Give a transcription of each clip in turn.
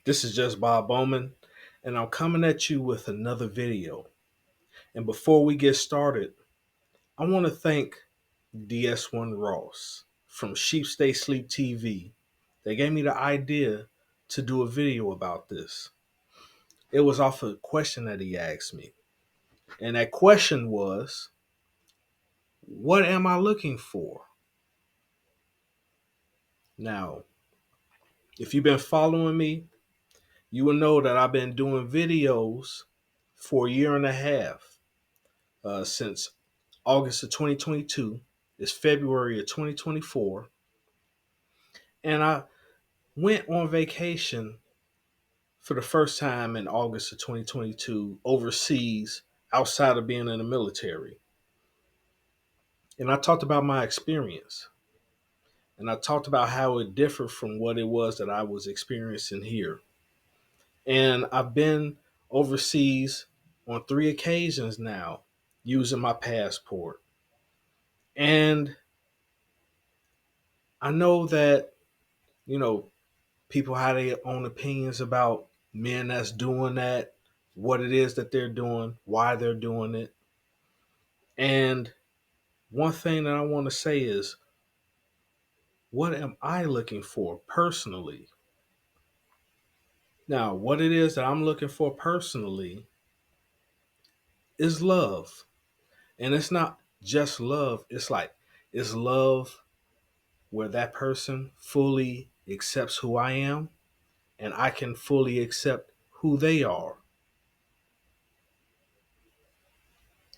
This is just Bob Bowman, and I'm coming at you with another video. And before we get started, I want to thank DS1 Ross from Sheep Stay Sleep TV. They gave me the idea to do a video about this. It was off a question that he asked me. And that question was, what am I looking for? Now, if you've been following me, you will know that I've been doing videos for a year and a half since August of 2022. It's February of 2024. And I went on vacation for the first time in August of 2022 overseas outside of being in the military. And I talked about my experience. And I talked about how it differed from what it was that I was experiencing here. And I've been overseas on 3 occasions now using my passport. And I know that, you know, people have their own opinions about men that's doing that, what it is that they're doing, why they're doing it. And one thing that I want to say is, what am I looking for personally? Now, what it is that I'm looking for personally is love. And it's not just love, it's love where that person fully accepts who I am and I can fully accept who they are.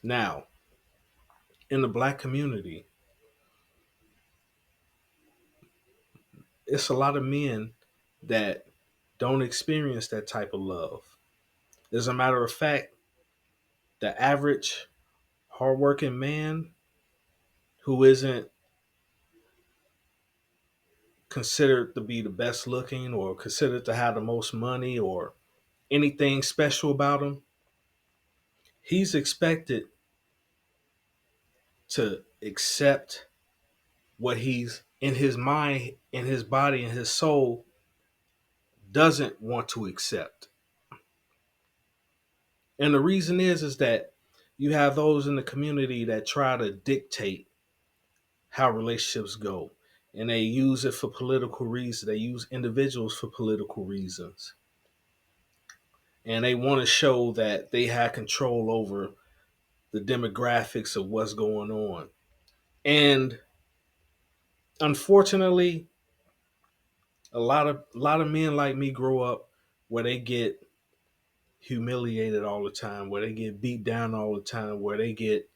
Now, in the black community, it's a lot of men that don't experience that type of love. As a matter of fact, the average hardworking man who isn't considered to be the best looking or considered to have the most money or anything special about him, he's expected to accept what he's in his mind, in his body, in his soul doesn't want to accept. And the reason is that you have those in the community that try to dictate how relationships go. And they use it for political reasons. They use individuals for political reasons. And they want to show that they have control over the demographics of what's going on. And unfortunately, a lot of men like me grow up where they get humiliated all the time, where they get beat down all the time, where they get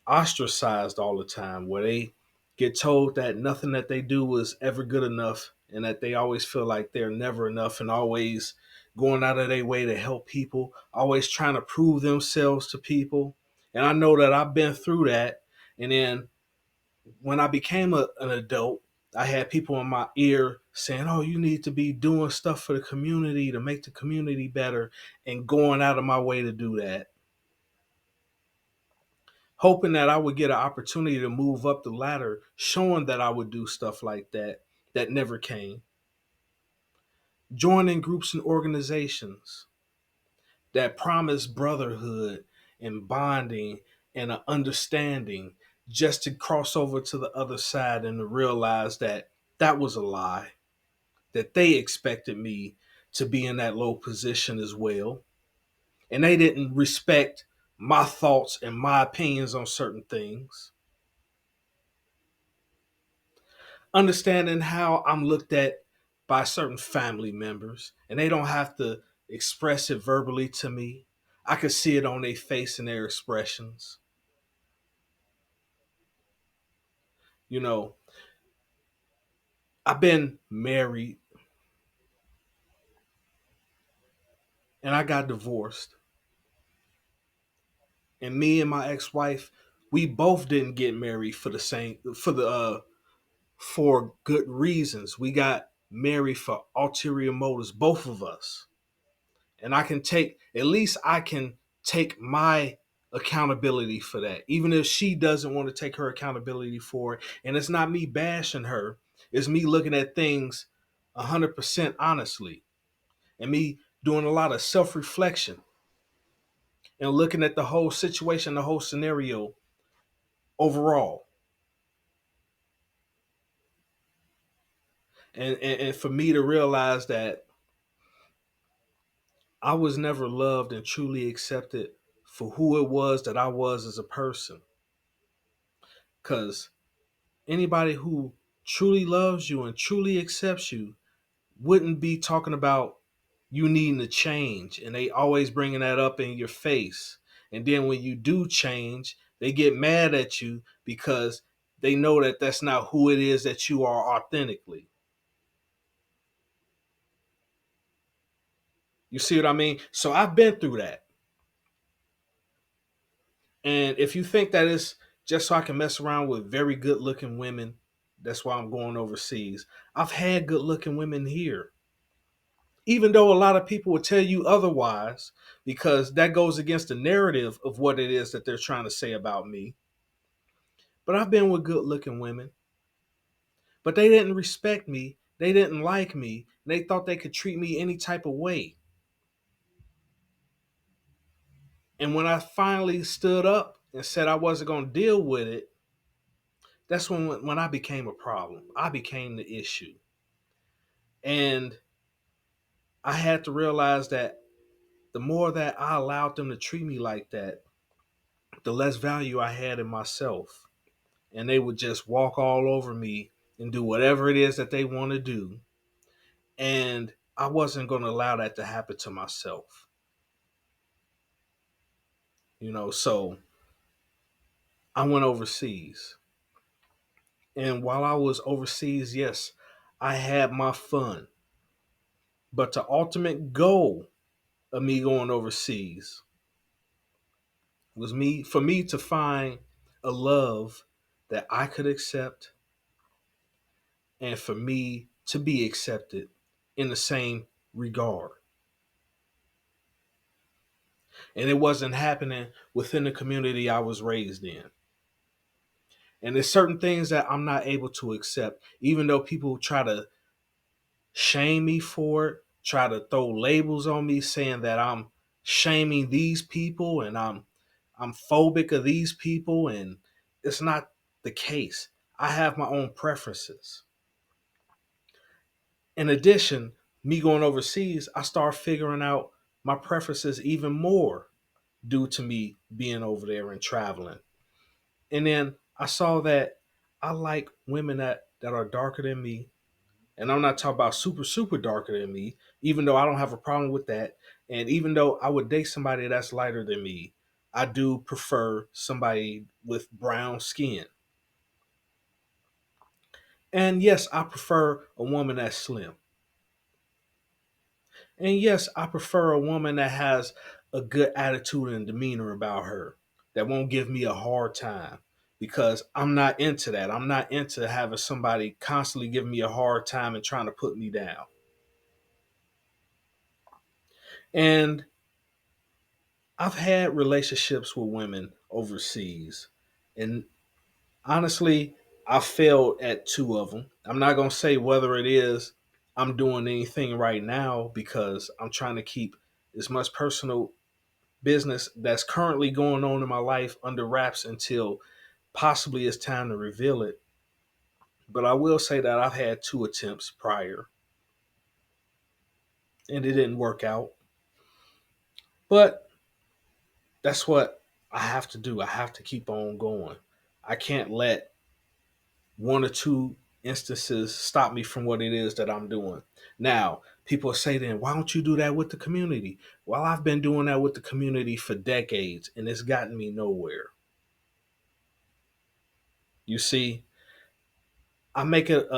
ostracized all the time, where they get told that nothing that they do is ever good enough and that they always feel like they're never enough and always going out of their way to help people, always trying to prove themselves to people. And I know that I've been through that. And then when I became an adult, I had people in my ear saying, "Oh, you need to be doing stuff for the community to make the community better," and going out of my way to do that, hoping that I would get an opportunity to move up the ladder, showing that I would do stuff like that. That never came. Joining groups and organizations that promise brotherhood and bonding and an understanding, just to cross over to the other side and to realize that that was a lie, that they expected me to be in that low position as well. And they didn't respect my thoughts and my opinions on certain things. Understanding how I'm looked at by certain family members, and they don't have to express it verbally to me. I can see it on their face and their expressions. You know, I've been married and I got divorced. And me and my ex-wife, we both didn't get married for the same for good reasons. We got married for ulterior motives, both of us. And at least I can take my accountability for that, even if she doesn't want to take her accountability for it. And it's not me bashing her, it's me looking at things 100% honestly. and me doing a lot of self reflection and looking at the whole situation, the whole scenario overall. And for me to realize that I was never loved and truly accepted for who it was that I was as a person. Because anybody who truly loves you and truly accepts you wouldn't be talking about you needing to change, and they always bringing that up in your face. And then when you do change, they get mad at you because they know that that's not who it is that you are authentically. You see what I mean? So I've been through that. And if you think that it's just so I can mess around with very good looking women, that's why I'm going overseas. I've had good looking women here, even though a lot of people will tell you otherwise, because that goes against the narrative of what it is that they're trying to say about me. But I've been with good looking women, but they didn't respect me. They didn't like me. They thought they could treat me any type of way. And when I finally stood up and said I wasn't going to deal with it, that's when I became a problem. I became the issue. And I had to realize that the more that I allowed them to treat me like that, the less value I had in myself. And they would just walk all over me and do whatever it is that they want to do. And I wasn't going to allow that to happen to myself. So I went overseas. And while I was overseas, yes, I had my fun. But the ultimate goal of me going overseas was me to find a love that I could accept, and for me to be accepted in the same regard. And it wasn't happening within the community I was raised in. And there's certain things that I'm not able to accept, even though people try to shame me for it, try to throw labels on me saying that I'm shaming these people and I'm phobic of these people, and it's not the case. I have my own preferences. In addition, me going overseas, I start figuring out my preferences even more due to me being over there and traveling. And then I saw that I like women that are darker than me. And I'm not talking about super, super darker than me, even though I don't have a problem with that. And even though I would date somebody that's lighter than me, I do prefer somebody with brown skin. And yes, I prefer a woman that's slim. And yes, I prefer a woman that has a good attitude and demeanor about her, that won't give me a hard time, because I'm not into that. I'm not into having somebody constantly giving me a hard time and trying to put me down. And I've had relationships with women overseas, and honestly, I failed at two of them. I'm not going to say whether it is I'm doing anything right now, because I'm trying to keep as much personal business that's currently going on in my life under wraps until possibly it's time to reveal it. But I will say that I've had two attempts prior and it didn't work out. But that's what I have to do. I have to keep on going. I can't let one or two instances stop me from what it is that I'm doing. Now, people say then, why don't you do that with the community? Well, I've been doing that with the community for decades and it's gotten me nowhere. You see, I make it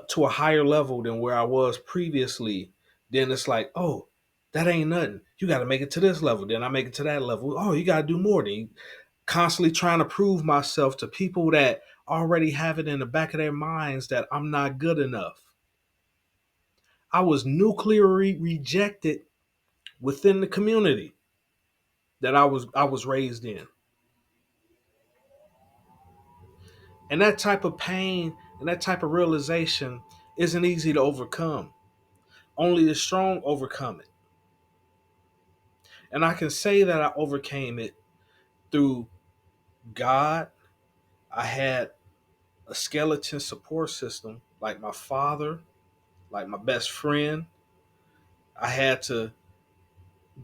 to a higher level than where I was previously. Then it's like, oh, that ain't nothing. You got to make it to this level. Then I make it to that level. Oh, you got to do more. Then you constantly trying to prove myself to people that already have it in the back of their minds that I'm not good enough. I was nuclearly rejected within the community that I was raised in, and that type of pain and that type of realization isn't easy to overcome. Only the strong overcome it. And I can say that I overcame it through God. I had a skeleton support system, like my father, like my best friend. I had to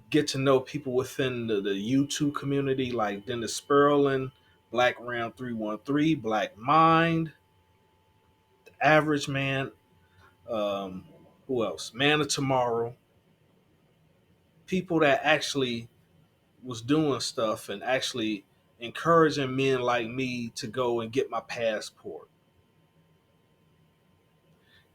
get to know people within the YouTube community, like Dennis Sperlin, Black Round 313, Black Mind, Average Man, um, who else? Man of Tomorrow. People that actually was doing stuff and actually encouraging men like me to go and get my passport.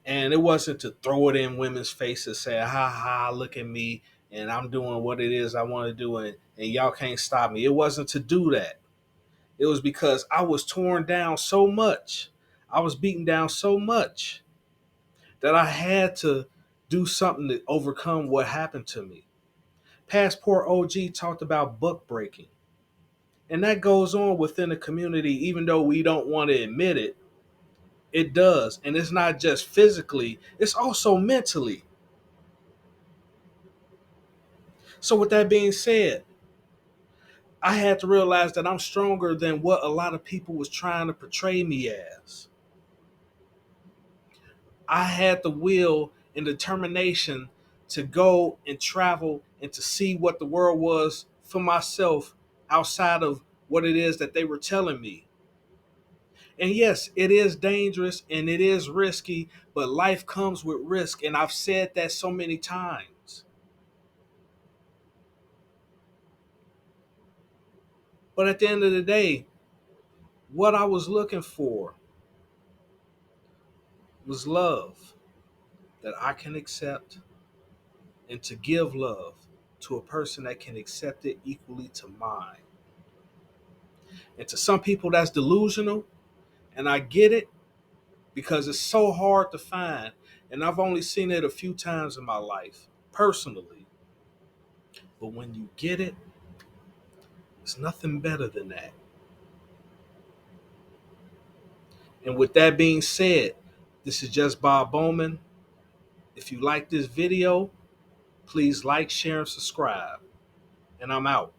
And it wasn't to throw it in women's faces, say, ha ha, look at me, and I'm doing what it is I want to do, and y'all can't stop me. It wasn't to do that. It was because I was torn down so much. I was beaten down so much that I had to do something to overcome what happened to me. Passport OG talked about book breaking. And that goes on within the community, even though we don't want to admit it. It does. And it's not just physically, it's also mentally. So, with that being said, I had to realize that I'm stronger than what a lot of people was trying to portray me as. I had the will and determination to go and travel and to see what the world was for myself outside of what it is that they were telling me. And yes, it is dangerous and it is risky, but life comes with risk. And I've said that so many times. But at the end of the day, what I was looking for was love that I can accept and to give love to a person that can accept it equally to mine. And to some people, that's delusional. And I get it because it's so hard to find. And I've only seen it a few times in my life, personally. But when you get it, it's nothing better than that. And with that being said, this is just Bob Bowman. If you like this video, please like, share, and subscribe. And I'm out.